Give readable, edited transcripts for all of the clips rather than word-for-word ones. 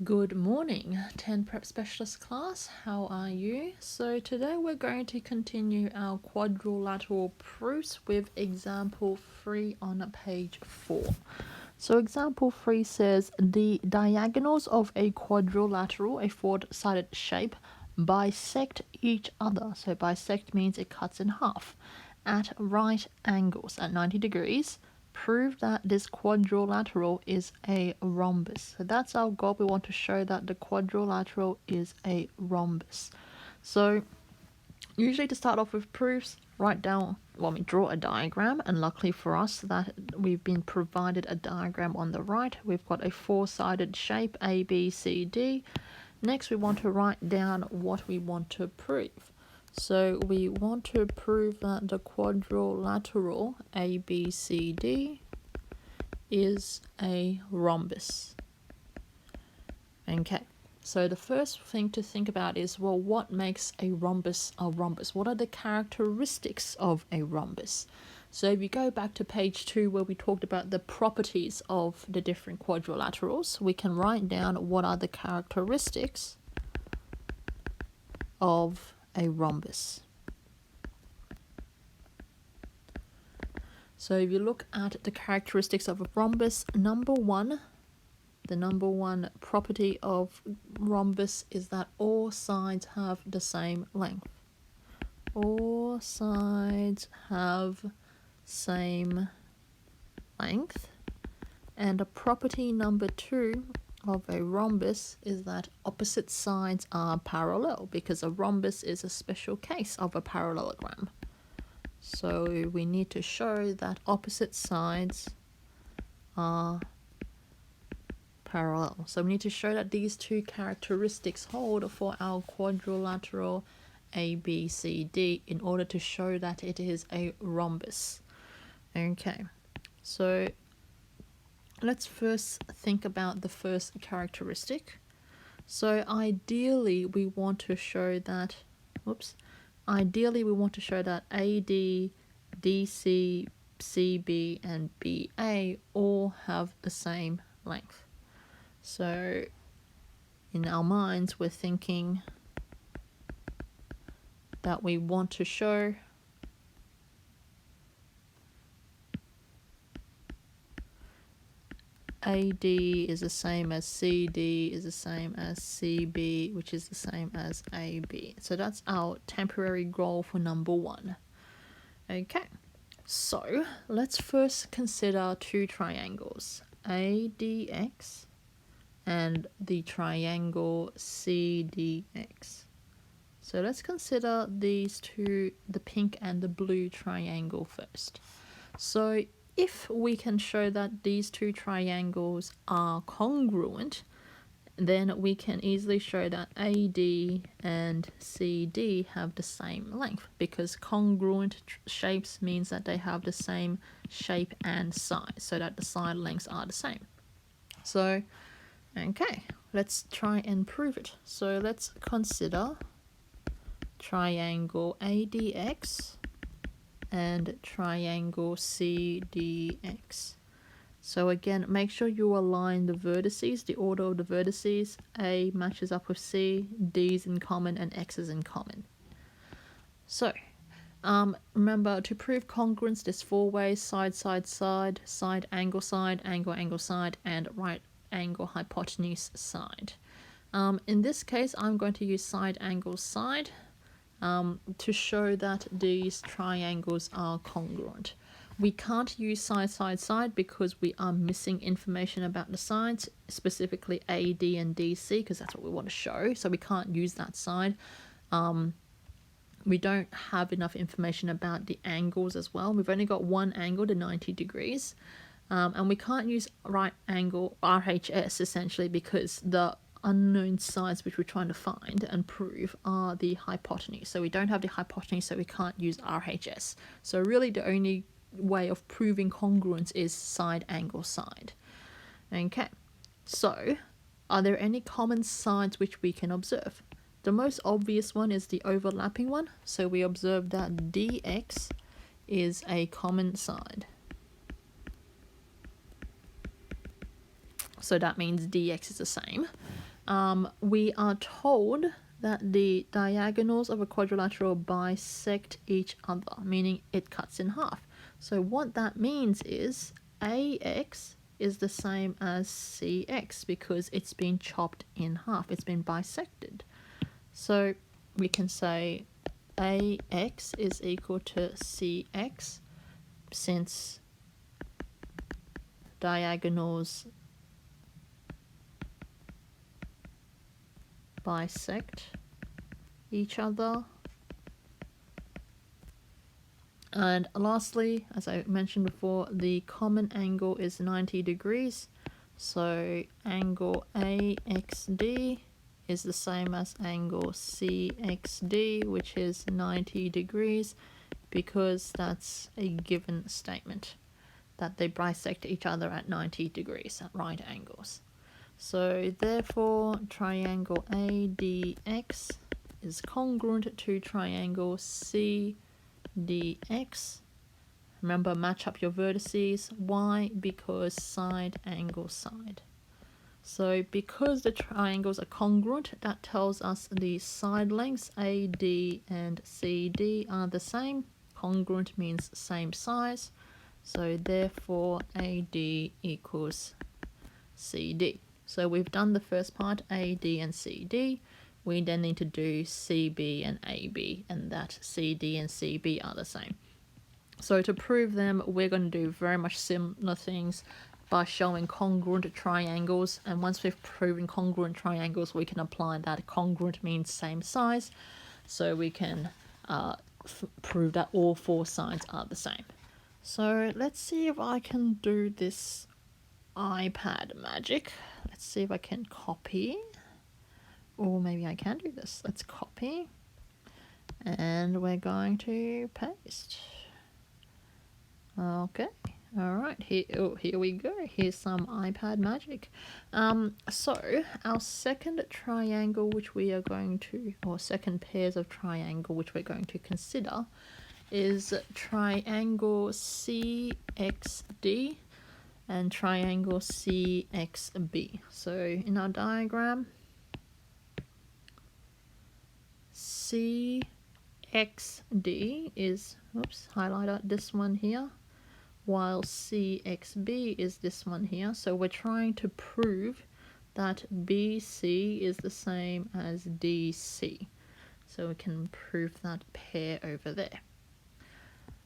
Good morning, 10 Prep Specialist class. How are you? So today we're going to continue our quadrilateral proofs with example 3 on page 4. So example 3 says the diagonals of a quadrilateral, a four-sided shape, bisect each other. So bisect means it cuts in half at right angles at 90 degrees. Prove that this quadrilateral is a rhombus. So that's our goal. We want to show that the quadrilateral is a rhombus. So usually to start off with proofs, draw a diagram, and luckily for us that we've been provided a diagram on the right. We've got a four-sided shape A, B, C, D. Next we want to write down what we want to prove. So we want to prove that the quadrilateral ABCD is a rhombus. Okay, so the first thing to think about is, well, what makes a rhombus a rhombus? What are the characteristics of a rhombus? So if you go back to page 2 where we talked about the properties of the different quadrilaterals, we can write down what are the characteristics of a rhombus. So if you look at the characteristics of a rhombus, the number one property of rhombus is that all sides have the same length. All sides have same length. And a property number 2 of a rhombus is that opposite sides are parallel, because a rhombus is a special case of a parallelogram. So we need to show that opposite sides are parallel. So we need to show that these two characteristics hold for our quadrilateral ABCD in order to show that it is a rhombus. Okay, so let's first think about the first characteristic. So ideally we want to show that AD, DC, CB, and BA all have the same length. So in our minds, we're thinking that we want to show AD is the same as CD is the same as CB, which is the same as AB. So that's our temporary goal for number 1. Okay, so let's first consider two triangles, ADX and the triangle CDX. So let's consider these two, the pink and the blue triangle first. So if we can show that these two triangles are congruent, then we can easily show that AD and CD have the same length, because congruent shapes means that they have the same shape and size, so that the side lengths are the same. So, okay, let's try and prove it. So let's consider triangle ADX and triangle CDX. So again, make sure you align the vertices, the order of the vertices. A matches up with C, D is in common, and X is in common. So remember, to prove congruence, there's 4 ways: side, side, side, side, angle, angle, side, and right angle, hypotenuse, side. In this case, I'm going to use side, angle, side to show that these triangles are congruent. We can't use side, side, side because we are missing information about the sides, specifically AD and DC, because that's what we want to show. So we can't use that side. We don't have enough information about the angles as well. We've only got one angle, the 90 degrees. And we can't use right angle, RHS, essentially, because the unknown sides which we're trying to find and prove are the hypotenuse. So we don't have the hypotenuse, so we can't use RHS. So really the only way of proving congruence is side, angle, side. Okay, so are there any common sides which we can observe? The most obvious one is the overlapping one. So we observe that DX is a common side. So that means DX is the same. we are told that the diagonals of a quadrilateral bisect each other, meaning it cuts in half. So what that means is AX is the same as CX because it's been chopped in half, it's been bisected. So we can say AX is equal to CX since diagonals bisect each other. And lastly, as I mentioned before, the common angle is 90 degrees. So angle AXD is the same as angle CXD, which is 90 degrees, because that's a given statement that they bisect each other at 90 degrees at right angles. So therefore, triangle ADX is congruent to triangle CDX. Remember, match up your vertices. Why? Because side, angle, side. So because the triangles are congruent, that tells us the side lengths AD and CD are the same. Congruent means same size. So therefore, AD equals CD. So we've done the first part, AD and CD. We then need to do CB and AB, and that CD and CB are the same. So to prove them, we're going to do very much similar things by showing congruent triangles. And once we've proven congruent triangles, we can apply that congruent means same size. So we can prove that all four sides are the same. So let's see if I can do this iPad magic. Let's see if I can copy, or maybe I can do this. Let's copy, and we're going to paste. Okay, all right, here we go. Here's some iPad magic. So our second triangle, which we are going to, or second pairs of triangle, which we're going to consider, is triangle CXD and triangle CXB. So in our diagram, CXD is, highlighter, this one here, while CXB is this one here. So we're trying to prove that BC is the same as DC. So we can prove that pair over there.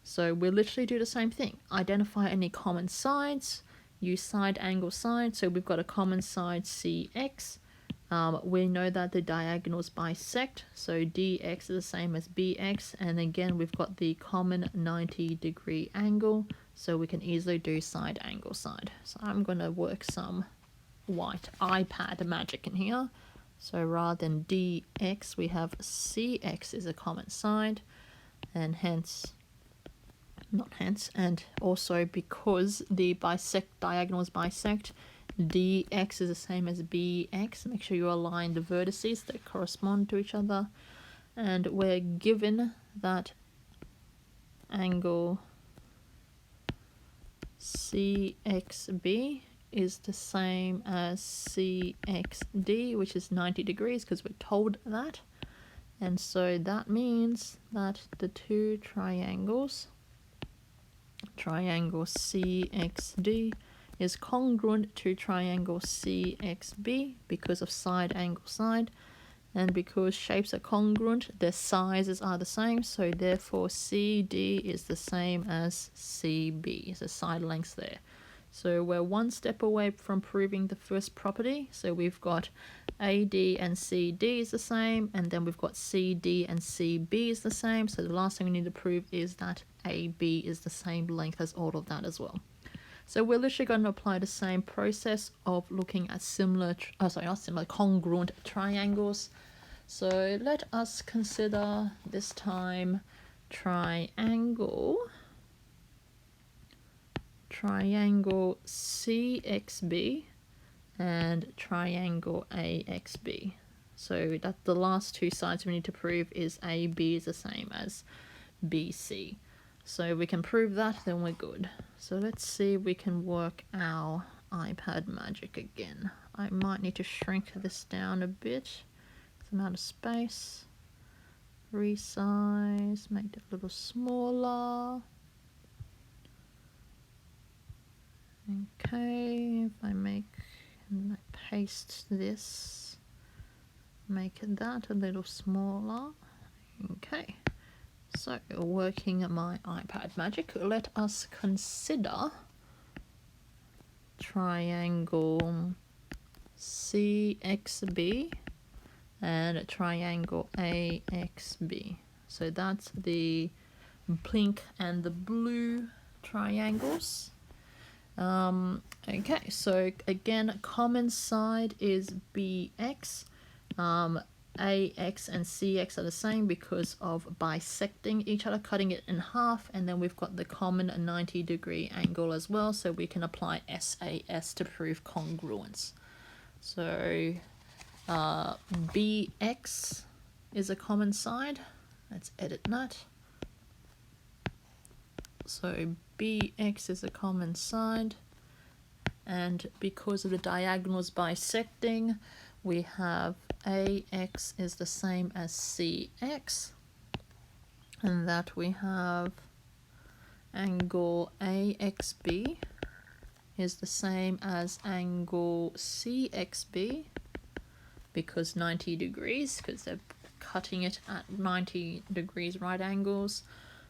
So we'll literally do the same thing. Identify any common sides, use side, angle, side. So we've got a common side CX. We know that the diagonals bisect, so DX is the same as BX. And again, we've got the common 90-degree angle, so we can easily do side, angle, side. So I'm going to work some white iPad magic in here. So rather than DX, we have CX is a common side, and and also because the diagonals bisect, DX is the same as BX. Make sure you align the vertices that correspond to each other. And we're given that angle CXB is the same as CXD, which is 90 degrees because we're told that. And so that means that the two triangles, triangle CXD is congruent to triangle CXB because of side, angle, side. And because shapes are congruent, their sizes are the same. So therefore CD is the same as CB. So side lengths there. So we're one step away from proving the first property. So we've got AD and CD is the same, and then we've got CD and CB is the same. So the last thing we need to prove is that AB is the same length as all of that as well. So we're literally going to apply the same process of looking at congruent triangles. So let us consider this time triangle CXB and triangle AXB. So that the last two sides we need to prove is AB is the same as BC. So if we can prove that, then we're good. So let's see if we can work our iPad magic again. I might need to shrink this down a bit. I'm out of space. Resize, make it a little smaller. Okay, if I make and I paste this, make that a little smaller. Okay, so working my iPad magic, let us consider triangle CXB and triangle AXB. So that's the pink and the blue triangles. Okay, so again, common side is BX. AX and CX are the same because of bisecting each other, cutting it in half, and then we've got the common 90-degree angle as well, so we can apply SAS to prove congruence. So BX is a common side. Let's edit that. So BX is a common side, and because of the diagonals bisecting, we have AX is the same as CX, and that we have angle AXB is the same as angle CXB, because 90 degrees, because they're cutting it at 90 degrees right angles.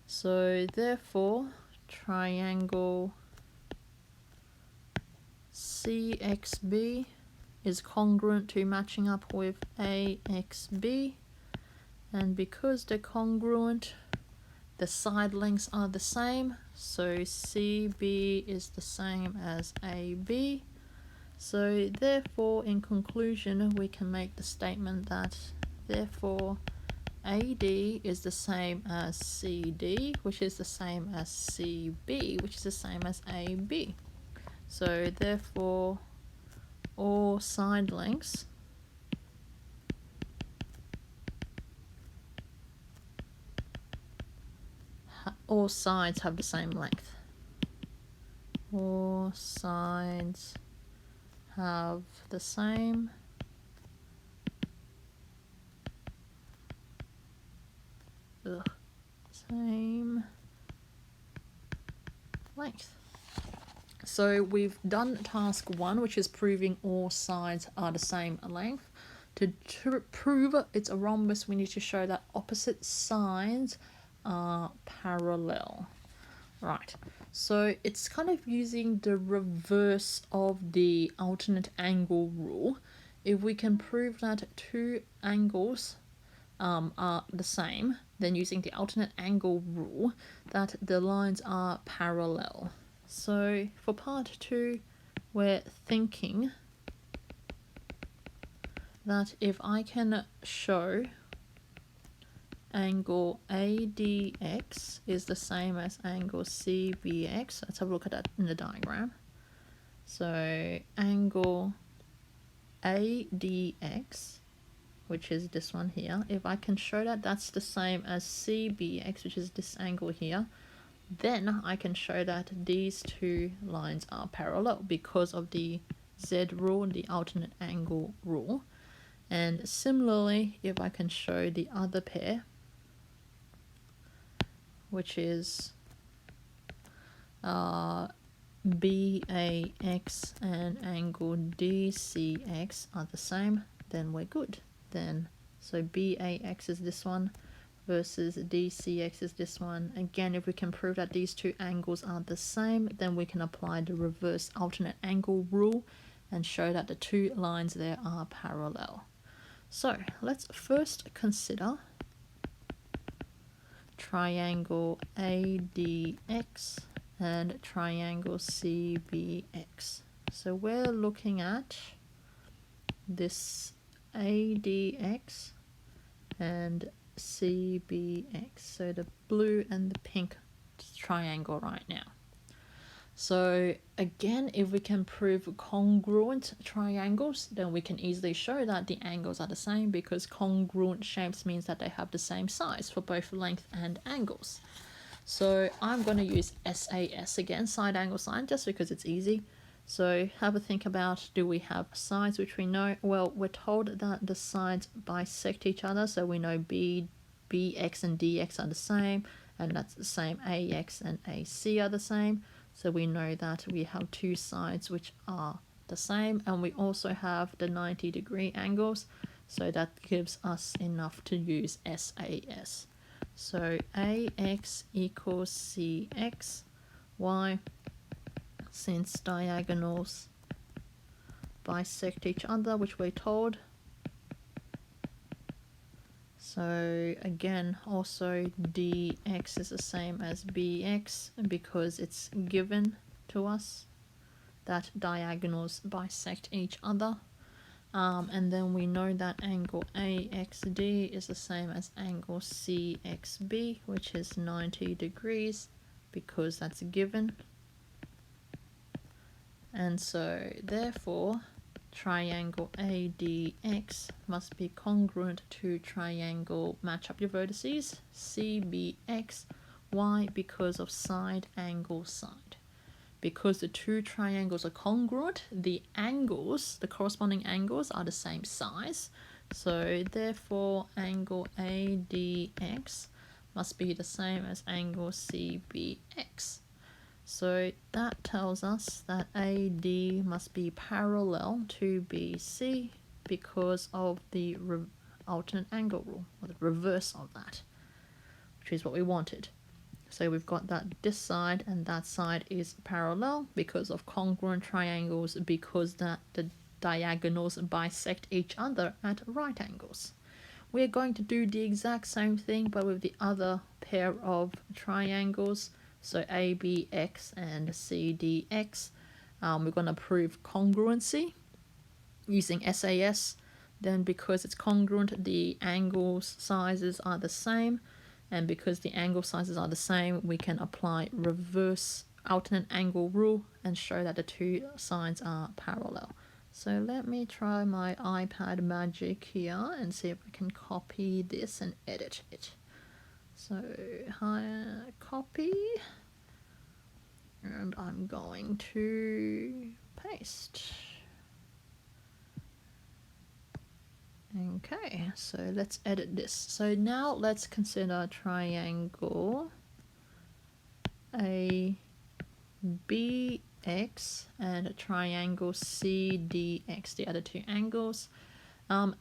So therefore, triangle CXB is congruent to matching up with AXB, and because they're congruent, the side lengths are the same, so CB is the same as AB. So therefore, in conclusion, we can make the statement that therefore AD is the same as CD, which is the same as CB, which is the same as AB. So therefore, all side lengths all sides have the same length. All sides have the same same length. So we've done task 1, which is proving all sides are the same length. To prove it's a rhombus, we need to show that opposite sides are parallel. Right, so it's kind of using the reverse of the alternate angle rule. If we can prove that two angles are the same, then using the alternate angle rule, that the lines are parallel. So for part 2, we're thinking that if I can show angle ADX is the same as angle CBX, let's have a look at that in the diagram. So angle ADX, which is this one here, if I can show that that's the same as CBX, which is this angle here, then I can show that these two lines are parallel because of the Z rule, the alternate angle rule. And similarly, if I can show the other pair, which is BAX and angle DCX are the same, then we're good. Then so BAX is this one versus DCX is this one. Again, if we can prove that these two angles are the same, then we can apply the reverse alternate angle rule and show that the two lines there are parallel. So let's first consider triangle ADX and triangle CBX. So we're looking at this ADX and CBX, so the blue and the pink triangle right now. So again, if we can prove congruent triangles, then we can easily show that the angles are the same, because congruent shapes means that they have the same size for both length and angles. So I'm going to use SAS again, side angle sine, just because it's easy. So have a think about, do we have sides which we know? Well, we're told that the sides bisect each other, so we know BX and DX are the same, and that's the same, AX and AC are the same. So we know that we have two sides which are the same, and we also have the 90-degree angles, so that gives us enough to use SAS. So AX equals CX, Y, since diagonals bisect each other, which we're told. So again, also dx is the same as bx because it's given to us that diagonals bisect each other. And then we know that angle AXD is the same as angle CXB, which is 90 degrees because that's given. And so therefore triangle ADX must be congruent to triangle, match up your vertices, CBX, Y, because of side, angle, side. Because the two triangles are congruent, the angles, the corresponding angles are the same size. So therefore angle ADX must be the same as angle CBX. So that tells us that AD must be parallel to BC because of the alternate angle rule, or the reverse of that, which is what we wanted. So we've got that this side and that side is parallel because of congruent triangles, because that the diagonals bisect each other at right angles. We're going to do the exact same thing but with the other pair of triangles. So ABX and CDX, we're going to prove congruency using SAS. Then because it's congruent, the angle sizes are the same. And because the angle sizes are the same, we can apply reverse alternate angle rule and show that the two sides are parallel. So let me try my iPad magic here and see if I can copy this and edit it. So copy, and I'm going to paste. Okay, so let's edit this. So now let's consider triangle ABX and a triangle CDX, the other two angles.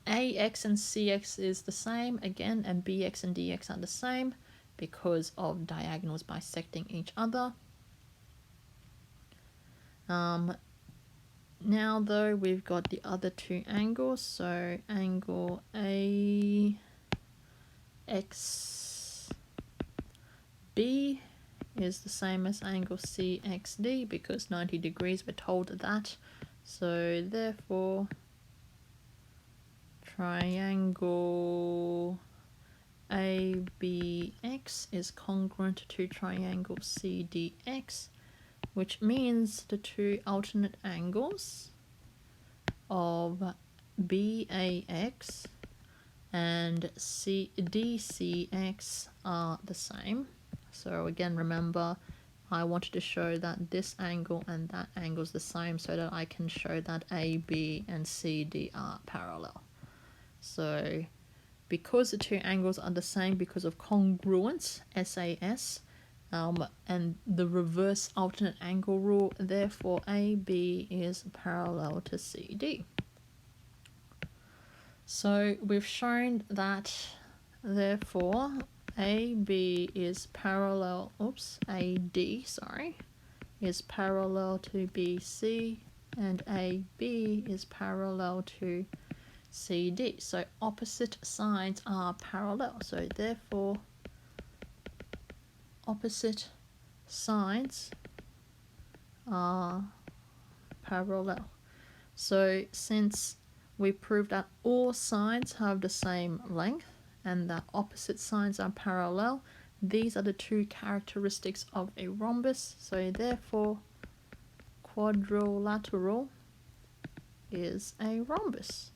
AX and CX is the same again, and BX and DX are the same because of diagonals bisecting each other. Now though, we've got the other two angles, so angle AXB is the same as angle CXD because 90 degrees, we're told that. So therefore triangle ABX is congruent to triangle CDX, which means the two alternate angles of BAX and DCX are the same. So again, remember, I wanted to show that this angle and that angle is the same so that I can show that AB and CD are parallel. So because the two angles are the same because of congruence, SAS, and the reverse alternate angle rule, therefore AB is parallel to CD. So we've shown that therefore AB is parallel, AD, is parallel to BC, and AB is parallel to CD. So opposite sides are parallel. So therefore opposite sides are parallel. So since we proved that all sides have the same length and that opposite sides are parallel, these are the two characteristics of a rhombus. So therefore quadrilateral is a rhombus.